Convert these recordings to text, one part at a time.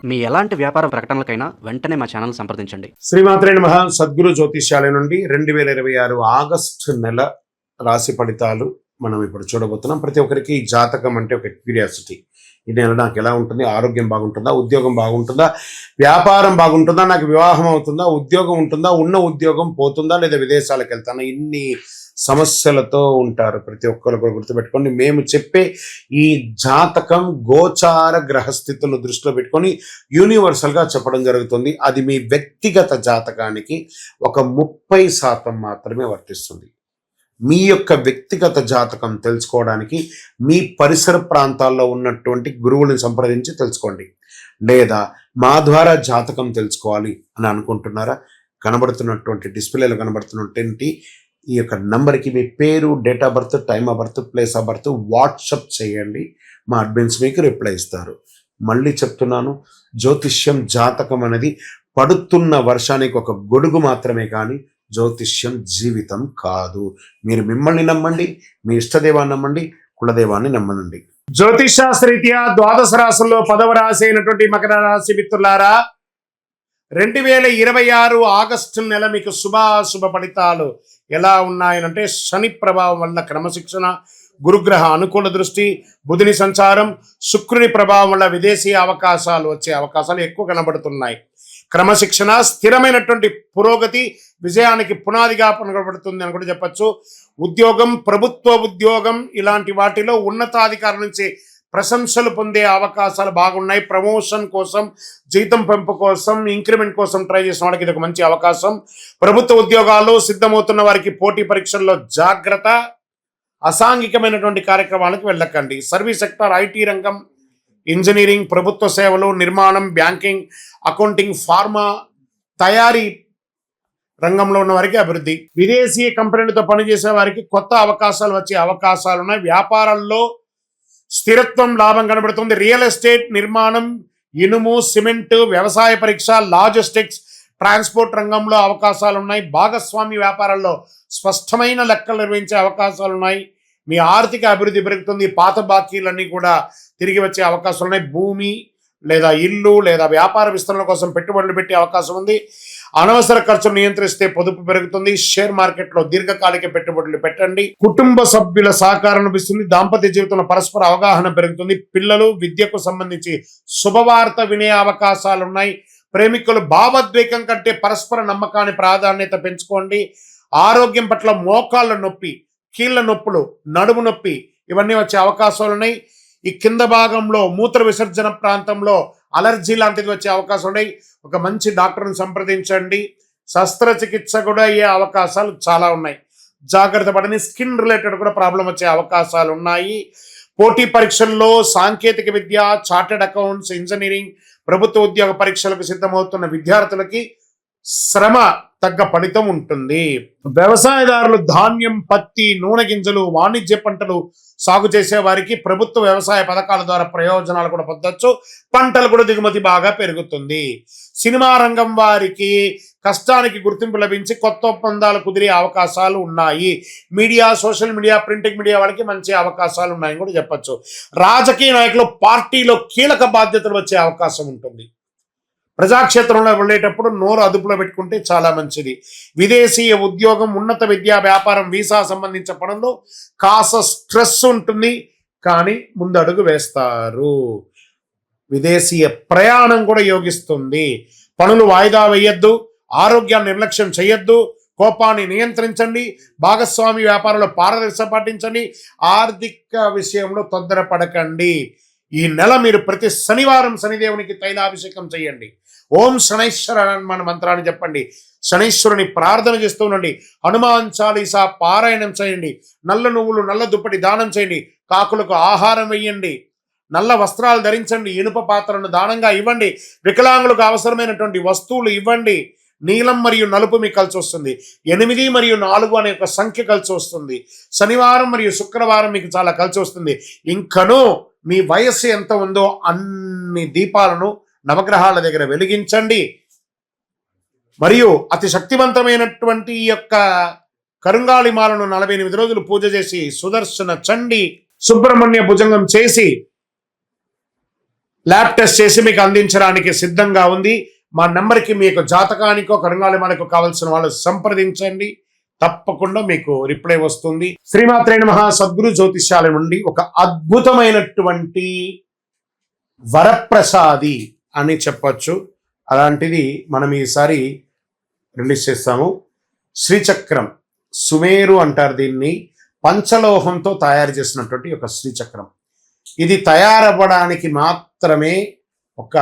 మీ ఎలాంటి వ్యాపార ప్రకటనలకైనా వెంటనే మా ఛానల్ సంప్రదించండి. శ్రీమాత్రే నమః. సద్గురు జ్యోతిష్యాలయం నుండి 2026 ఆగస్టు నెల రాశి ఫలితాలు మనం ఇప్పుడు చూడబోతున్నాం. ప్రతి ఒక్కరికి జాతకం అంటే ఒక క్యూరియాసిటీ. ఈ నెల నాకు ఎలా ఉంటుంది, ఆరోగ్యం బాగుంటుందా, ఉద్యోగం బాగుంటుందా, వ్యాపారం బాగుంటుందా, నాకు వివాహం అవుతుందా, ఉద్యోగం ఉంటుందా, ఉన్న ఉద్యోగం పోతుందా, లేదా విదేశాలకు వెళ్తానా, ఇన్ని సమస్యలతో ఉంటారు. ప్రతి ఒక్కరు కూడా గుర్తుపెట్టుకోండి, మేము చెప్పే ఈ జాతకం గోచార గ్రహస్థితులను దృష్టిలో పెట్టుకొని యూనివర్సల్గా చెప్పడం జరుగుతుంది. అది మీ వ్యక్తిగత జాతకానికి ఒక 30% మాత్రమే వర్తిస్తుంది. మీ యొక్క వ్యక్తిగత జాతకం తెలుసుకోవడానికి మీ పరిసర ప్రాంతాల్లో ఉన్నటువంటి గురువులను సంప్రదించి తెలుసుకోండి. లేదా మా ద్వారా జాతకం తెలుసుకోవాలి అని అనుకుంటున్నారా? కనబడుతున్నటువంటి డిస్ప్లేలో కనబడుతున్నటువంటి ఈ యొక్క నంబర్కి మీ పేరు, date of birth, time of birth, place of birth WhatsApp చేయండి. మా అడ్మిన్స్ మీకు రిప్లై ఇస్తారు. మళ్ళీ చెప్తున్నాను, జ్యోతిష్యం జాతకం అనేది పడుతున్న వర్షానికి ఒక గొడుగు మాత్రమే, కానీ జ్యోతిష్యం జీవితం కాదు. మీరు మిమ్మల్ని నమ్మండి, మీ ఇష్టదేవాన్ని నమ్మండి, కులదేవాన్ని నమ్మనండి. జ్యోతిష్ శాస్త్రరీత్యా ద్వాదశ రాశుల్లో 10వ రాశి అయినటువంటి మకర రాశి మిత్రులారా, 2026 ఆగస్టు నెల మీకు శుభాశుభ ఫలితాలు ఎలా ఉన్నాయనంటే, శని ప్రభావం వల్ల క్రమశిక్షణ, గురుగ్రహ అనుకూల దృష్టి, బుధుని సంచారం, శుక్రుని ప్రభావం వల్ల విదేశీ అవకాశాలు వచ్చే అవకాశాలు ఎక్కువ కనబడుతున్నాయి. క్రమశిక్షణ, స్థిరమైనటువంటి పురోగతి విజయానికి పునాదిగా కనబడుతుంది అని కూడా చెప్పచ్చు. ఉద్యోగం, ప్రభుత్వ ఉద్యోగం ఇలాంటి వాటిలో ఉన్నతాధికారుల నుంచి ప్రశంసలు పొందే అవకాశాలు బాగున్నాయి. ప్రమోషన్ కోసం, జీతం పెంపు కోసం, ఇంక్రిమెంట్ కోసం ట్రై చేసిన వాళ్ళకి ఇది ఒక మంచి అవకాశం. ప్రభుత్వ ఉద్యోగాలు సిద్ధమవుతున్న వారికి పోటీ పరీక్షల్లో జాగ్రత్త. అసాంఘికమైనటువంటి కార్యక్రమాలకు వెళ్ళకండి. సర్వీస్ సెక్టార్, ఐటీ రంగం, ఇంజనీరింగ్, ప్రభుత్వ సేవలు, నిర్మాణం, బ్యాంకింగ్, అకౌంటింగ్, ఫార్మా, తయారీ రంగంలో ఉన్న వారికి అభివృద్ధి. విదేశీ కంపెనీలతో పనిచేసే వారికి కొత్త అవకాశాలు వచ్చే అవకాశాలు ఉన్నాయి. వ్యాపారాల్లో స్థిరత్వం, లాభం కనబడుతుంది. రియల్ ఎస్టేట్, నిర్మాణం, ఇనుము, సిమెంట్, వ్యవసాయ పరీక్ష, లాజిస్టిక్స్, ట్రాన్స్పోర్ట్ రంగంలో అవకాశాలు ఉన్నాయి. భాగస్వామి వ్యాపారాల్లో స్పష్టమైన లెక్కలు నిర్వహించే అవకాశాలు ఉన్నాయి. మీ ఆర్థిక అభివృద్ధి పెరుగుతుంది. పాత బాకీలన్నీ కూడా తిరిగి వచ్చే అవకాశాలు ఉన్నాయి. భూమి లేదా ఇల్లు లేదా వ్యాపార విస్తరణ కోసం పెట్టుబడులు పెట్టే అవకాశం ఉంది. అనవసర ఖర్చులు నియంత్రిస్తే పొదుపు పెరుగుతుంది. షేర్ మార్కెట్లో దీర్ఘకాలిక పెట్టుబడులు పెట్టండి. కుటుంబ సభ్యుల సహకారం లభిస్తుంది. దాంపత్య జీవితంలో పరస్పర అవగాహన పెరుగుతుంది. పిల్లలు, విద్యకు సంబంధించి శుభవార్త వినే అవకాశాలు ఉన్నాయి. ప్రేమికులు భావోద్వేగం కంటే పరస్పర నమ్మకాన్ని ప్రాధాన్యత పెంచుకోండి. ఆరోగ్యం పట్ల మోకాళ్ళ నొప్పి, కీళ్ళ నొప్పులు, నడుము నొప్పి ఇవన్నీ వచ్చే అవకాశాలు ఉన్నాయి. ఈ కింద భాగంలో మూత్ర విసర్జన ప్రాంతంలో అలర్జీ లాంటిది వచ్చే అవకాశం ఉన్నాయి. ఒక మంచి డాక్టర్ని సంప్రదించండి. శస్త్రచికిత్స కూడా అయ్యే అవకాశాలు చాలా ఉన్నాయి. జాగ్రత్త పడని. స్కిన్ రిలేటెడ్ కూడా ప్రాబ్లం వచ్చే అవకాశాలు ఉన్నాయి. పోటీ పరీక్షల్లో సాంకేతిక విద్య, చార్టెడ్ అకౌంట్స్, ఇంజనీరింగ్, ప్రభుత్వ ఉద్యోగ పరీక్షలకు సిద్ధమవుతున్న విద్యార్థులకి శ్రమ తగ్గ ఫలితం ఉంటుంది. వ్యవసాయదారులు ధాన్యం, పత్తి, నూనె గింజలు, వాణిజ్య పంటలు సాగు చేసే వారికి ప్రభుత్వ వ్యవసాయ పథకాల ద్వారా ప్రయోజనాలు కూడా పొందొచ్చు. పంటలు కూడా దిగుమతి బాగా పెరుగుతుంది. సినిమా రంగం వారికి కష్టానికి గుర్తింపు లభించి కొత్త ఒప్పందాలు కుదిరే అవకాశాలు ఉన్నాయి. Media, social media, printing media వాళ్ళకి మంచి అవకాశాలు ఉన్నాయని కూడా చెప్పచ్చు. రాజకీయ నాయకులు పార్టీలో కీలక బాధ్యతలు వచ్చే అవకాశం ఉంటుంది. ప్రజాక్షేత్రంలో వెళ్ళేటప్పుడు నోరు అదుపులో పెట్టుకుంటే చాలా మంచిది. విదేశీయ ఉద్యోగం, ఉన్నత విద్యా, వ్యాపారం, వీసా సంబంధించిన పనుల్లో కాస్త స్ట్రెస్ ఉంటుంది, కానీ ముందడుగు వేస్తారు. విదేశీయ ప్రయాణం కూడా యోగిస్తుంది. పనులు వాయిదా వేయొద్దు. ఆరోగ్యాన్ని నిర్లక్ష్యం చేయొద్దు. కోపాన్ని నియంత్రించండి. భాగస్వామి వ్యాపారంలో పారదర్శక పాటించండి. ఆర్థిక విషయంలో తొందరపడకండి. ఈ నెల మీరు ప్రతి శనివారం శనిదేవునికి తైలాభిషేకం చేయండి. ఓం శనైశ్వర హనుమాన్ మంత్రాన్ని చెప్పండి. శనైశ్వరుని ప్రార్థన చేస్తూ ఉండండి. హనుమాన్ చాలీసా పారాయణం చేయండి. నల్ల నువ్వులు, నల్ల దుప్పటి దానం చేయండి. కాకులకు ఆహారం వేయండి. నల్ల వస్త్రాలు ధరించండి. ఇనుప పాత్రను దానంగా ఇవ్వండి. వికలాంగులకు అవసరమైనటువంటి వస్తువులు ఇవ్వండి. నీలం మరియు నలుపు మీకు కలిసి వస్తుంది. 8 మరియు 4 అనే ఒక సంఖ్య కలిసి వస్తుంది. శనివారం మరియు శుక్రవారం మీకు చాలా కలిసి వస్తుంది. ఇంకనూ మీ వయస్సు ఎంత ఉందో అన్ని దీపాలను నవగ్రహాల దగ్గర వెలిగించండి. మరియు అతి శక్తివంతమైనటువంటి ఈ యొక్క కరుంగాళి మాలను 48 రోజులు పూజ చేసి సుదర్శన చండి, సుబ్రహ్మణ్య భుజంగం చేసి ల్యాబ్ టెస్ట్ చేసి మీకు అందించడానికి సిద్ధంగా ఉంది. మా నెంబర్కి మీకు జాతకానికో కరుణాలిమాలకు కావాల్సిన వాళ్ళు సంప్రదించండి. తప్పకుండా మీకు రిప్లై వస్తుంది. శ్రీమాత్రే నమః. సద్గురు జ్యోతిష్యాలయం నుండి ఒక అద్భుతమైనటువంటి వరప్రసాది అని చెప్పొచ్చు. అలాంటిది మనం ఈసారి రిలీజ్ చేస్తాము. శ్రీచక్రం, సుమేరు అంటారు దీన్ని. పంచలోహంతో తయారు చేసినటువంటి ఒక శ్రీచక్రం. ఇది తయారవ్వడానికి మాత్రమే ఒక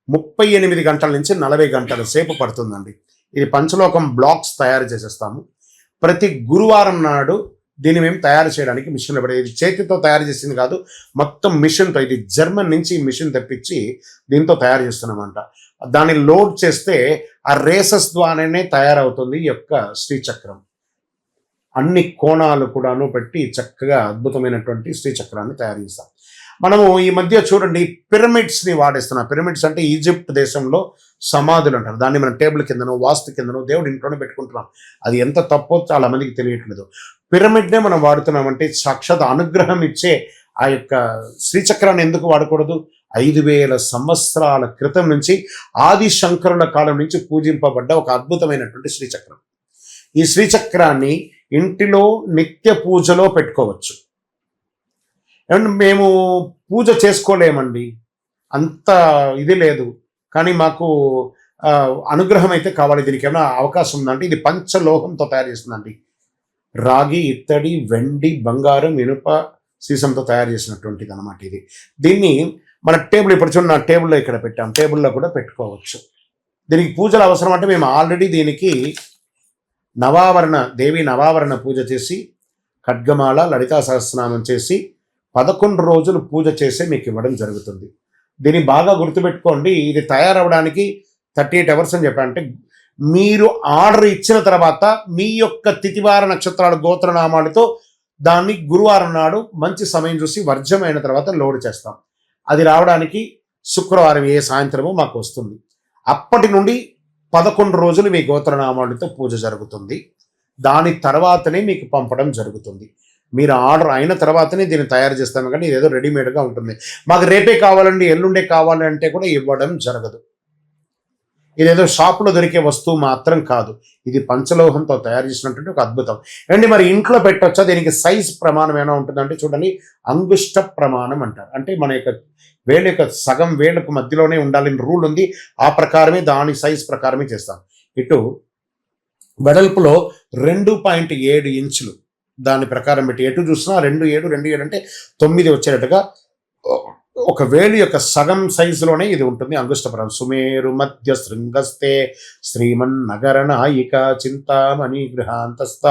38 గంటల నుంచి 40 గంటల సేపు పడుతుందండి. ఇది పంచలోహం బ్లాక్స్ తయారు చేసేస్తాము. ప్రతి గురువారం నాడు దీన్ని మేము తయారు చేయడానికి మిషన్లో పడే, ఇది చేతితో తయారు చేసింది కాదు, మొత్తం మిషన్తో. ఇది జర్మన్ నుంచి మిషన్ తెప్పించి దీంతో తయారు చేస్తున్నామంట. దాన్ని లోడ్ చేస్తే ఆ రేసెస్ ద్వారానే తయారవుతుంది ఈ యొక్క శ్రీచక్రం. అన్ని కోణాలు కూడాను పెట్టి చక్కగా అద్భుతమైనటువంటి శ్రీచక్రాన్ని తయారు చేస్తాం. మనము ఈ మధ్య చూడండి పిరమిడ్స్ని వాడేస్తున్నాం. పిరమిడ్స్ అంటే ఈజిప్ట్ దేశంలో సమాధులు అంటారు. దాన్ని మనం టేబుల్ కిందనో వాస్తు కిందనో దేవుడి ఇంట్లోనే పెట్టుకుంటున్నాం. అది ఎంత తప్పో చాలా మందికి తెలియట్లేదు. పిరమిడ్నే మనం వాడుతున్నామంటే సాక్షాత్ అనుగ్రహం ఇచ్చే ఆ యొక్క శ్రీచక్రాన్ని ఎందుకు వాడకూడదు? 5000 సంవత్సరాల క్రితం నుంచి ఆది శంకరుల కాలం నుంచి పూజింపబడ్డ ఒక అద్భుతమైనటువంటి శ్రీచక్రం. ఈ శ్రీచక్రాన్ని ఇంటిలో నిత్య పూజలో పెట్టుకోవచ్చు. ఏమంటే మేము పూజ చేసుకోలేమండి, అంత ఇది లేదు, కానీ మాకు అనుగ్రహం అయితే కావాలి. దీనికి ఏమైనా అవకాశం ఉందంటే ఇది పంచలోహంతో తయారు చేస్తుందండి. రాగి, ఇత్తడి, వెండి, బంగారం, ఇనుప, సీసంతో తయారు చేసినటువంటిది అనమాట ఇది. దీన్ని మన టేబుల్, ఇప్పుడు చూడండి నా టేబుల్లో ఇక్కడ పెట్టాం, టేబుల్లో కూడా పెట్టుకోవచ్చు. దీనికి పూజలు అవసరం అంటే మేము ఆల్రెడీ దీనికి దేవి నవావరణ పూజ చేసి, ఖడ్గమాల, లలితా సహస్రనామం చేసి 11 రోజులు పూజ చేసి మీకు ఇవ్వడం జరుగుతుంది. దీన్ని బాగా గుర్తుపెట్టుకోండి. ఇది తయారవడానికి 38 అవర్స్ అని చెప్పాను. అంటే మీరు ఆర్డర్ ఇచ్చిన తర్వాత మీ యొక్క తిథివార నక్షత్రాల గోత్రనామాలతో దాన్ని గురువారం నాడు మంచి సమయం చూసి వర్జమైన తర్వాత లోడ్ చేస్తాం. అది రావడానికి శుక్రవారం సాయంత్రము మాకు వస్తుంది. అప్పటి నుండి 11 రోజులు మీ గోత్రనామాలతో పూజ జరుగుతుంది. దాని తర్వాతనే మీకు పంపడం జరుగుతుంది. మీరు ఆర్డర్ అయిన తర్వాతనే దీన్ని తయారు చేస్తాము, కానీ ఇదేదో రెడీమేడ్గా ఉంటుంది. మాకు రేపే కావాలండి, ఎల్లుండే కావాలి అంటే కూడా ఇవ్వడం జరగదు. ఇదేదో షాప్లో దొరికే వస్తువు మాత్రం కాదు. ఇది పంచలోహంతో తయారు చేసినటువంటి ఒక అద్భుతం. అండి మరి ఇంట్లో పెట్టొచ్చా? దీనికి సైజ్ ప్రమాణం ఏమైనా ఉంటుందంటే చూడండి, అంగుష్ట ప్రమాణం అంటారు. అంటే మన యొక్క వేళ్ళ యొక్క సగం వేళ్ళకు మధ్యలోనే ఉండాలని రూల్ ఉంది. ఆ ప్రకారమే దాని సైజ్ ప్రకారమే చేస్తాం. ఇటు వెడల్పులో 2.7 ఇంచులు దాని ప్రకారం పెట్టి ఎటు చూసినా 2.7 అంటే 9 వచ్చేటట్టుగా ఒక వేలు యొక్క సగం సైజులోనే ఇది ఉంటుంది. అంగుష్టపురం సుమేరు మధ్య శృంగస్తే శ్రీమన్నగర నాయిక చింతామణి గృహాంతస్థ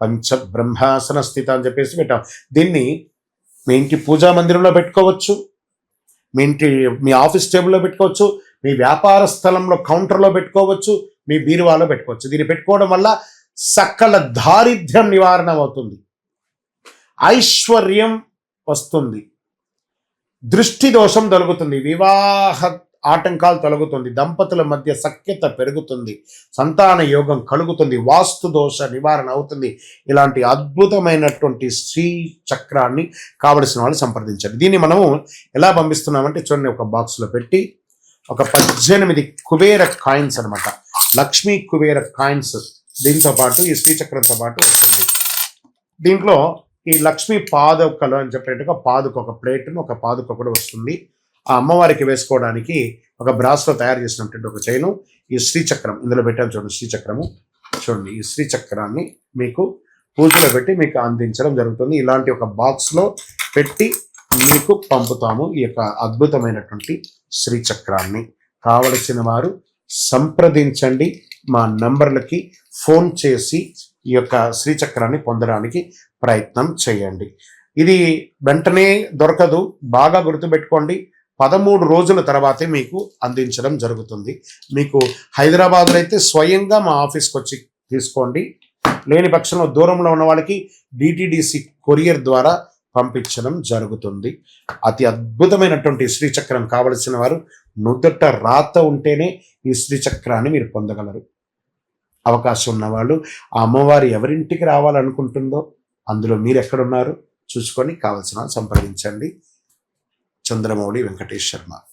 పంచబ్రహ్మాసన స్థిత అని చెప్పేసి పెట్టాం. దీన్ని మీ ఇంటి పూజా మందిరంలో పెట్టుకోవచ్చు, మీ ఆఫీస్ టేబుల్లో పెట్టుకోవచ్చు, మీ వ్యాపార స్థలంలో కౌంటర్లో పెట్టుకోవచ్చు, మీ బీరువాలో పెట్టుకోవచ్చు. దీన్ని పెట్టుకోవడం వల్ల సకల దారిద్ర్యం నివారణ అవుతుంది, ఐశ్వర్యం వస్తుంది, దృష్టి దోషం తొలగుతుంది, వివాహ ఆటంకాలు తొలగుతుంది, దంపతుల మధ్య సఖ్యత పెరుగుతుంది, సంతాన యోగం కలుగుతుంది, వాస్తు దోష నివారణ అవుతుంది. ఇలాంటి అద్భుతమైనటువంటి శ్రీ చక్రాన్ని కావలసిన వాళ్ళు సంప్రదించండి. దీన్ని మనము ఎలా పంపిస్తున్నామంటే చూడండి, ఒక బాక్స్లో పెట్టి ఒక 18 కుబేర కాయిన్స్ అనమాట, లక్ష్మీ కుబేర కాయిన్స్ దీంతో పాటు ఈ శ్రీచక్రంతో పాటు వస్తుంది. దీంట్లో ఈ లక్ష్మీ పాదుకలు అని చెప్పేట్టుగా పాదుక ఒక ప్లేట్ను, ఒక పాదుక కూడా వస్తుంది. ఆ అమ్మవారికి వేసుకోవడానికి ఒక బ్రాస్లో తయారు చేసినటువంటి ఒక చైను, ఈ శ్రీచక్రం ఇందులో పెట్టాను చూడండి. శ్రీచక్రము చూడండి, ఈ శ్రీచక్రాన్ని మీకు పూజలో పెట్టి మీకు అందించడం జరుగుతుంది. ఇలాంటి ఒక బాక్స్లో పెట్టి మీకు పంపుతాము ఈ యొక్క అద్భుతమైనటువంటి శ్రీచక్రాన్ని. కావలసిన వారు సంప్రదించండి, మా నంబర్లకి ఫోన్ చేసి ఈ యొక్క శ్రీచక్రాన్ని పొందడానికి ప్రయత్నం చేయండి. ఇది వెంటనే దొరకదు, బాగా గుర్తుపెట్టుకోండి. 13 రోజుల తర్వాతే మీకు అందించడం జరుగుతుంది. మీకు హైదరాబాద్లో అయితే స్వయంగా మా ఆఫీస్కి వచ్చి తీసుకోండి, లేని పక్షంలో దూరంలో ఉన్న వాళ్ళకి డిటిడిసి కొరియర్ ద్వారా పంపించడం జరుగుతుంది. అతి అద్భుతమైనటువంటి శ్రీచక్రం కావలసిన వారు నుదుట రాత ఉంటేనే ఈ శ్రీచక్రాన్ని మీరు పొందగలరు. అవకాశం ఉన్నవాళ్ళు ఆ అమ్మవారు ఎవరింటికి రావాలనుకుంటుందో అందులో మీరు ఎక్కడున్నారు చూసుకొని కావలసిన సంప్రదించండి. చంద్రమౌళి వెంకటేష్ శర్మ.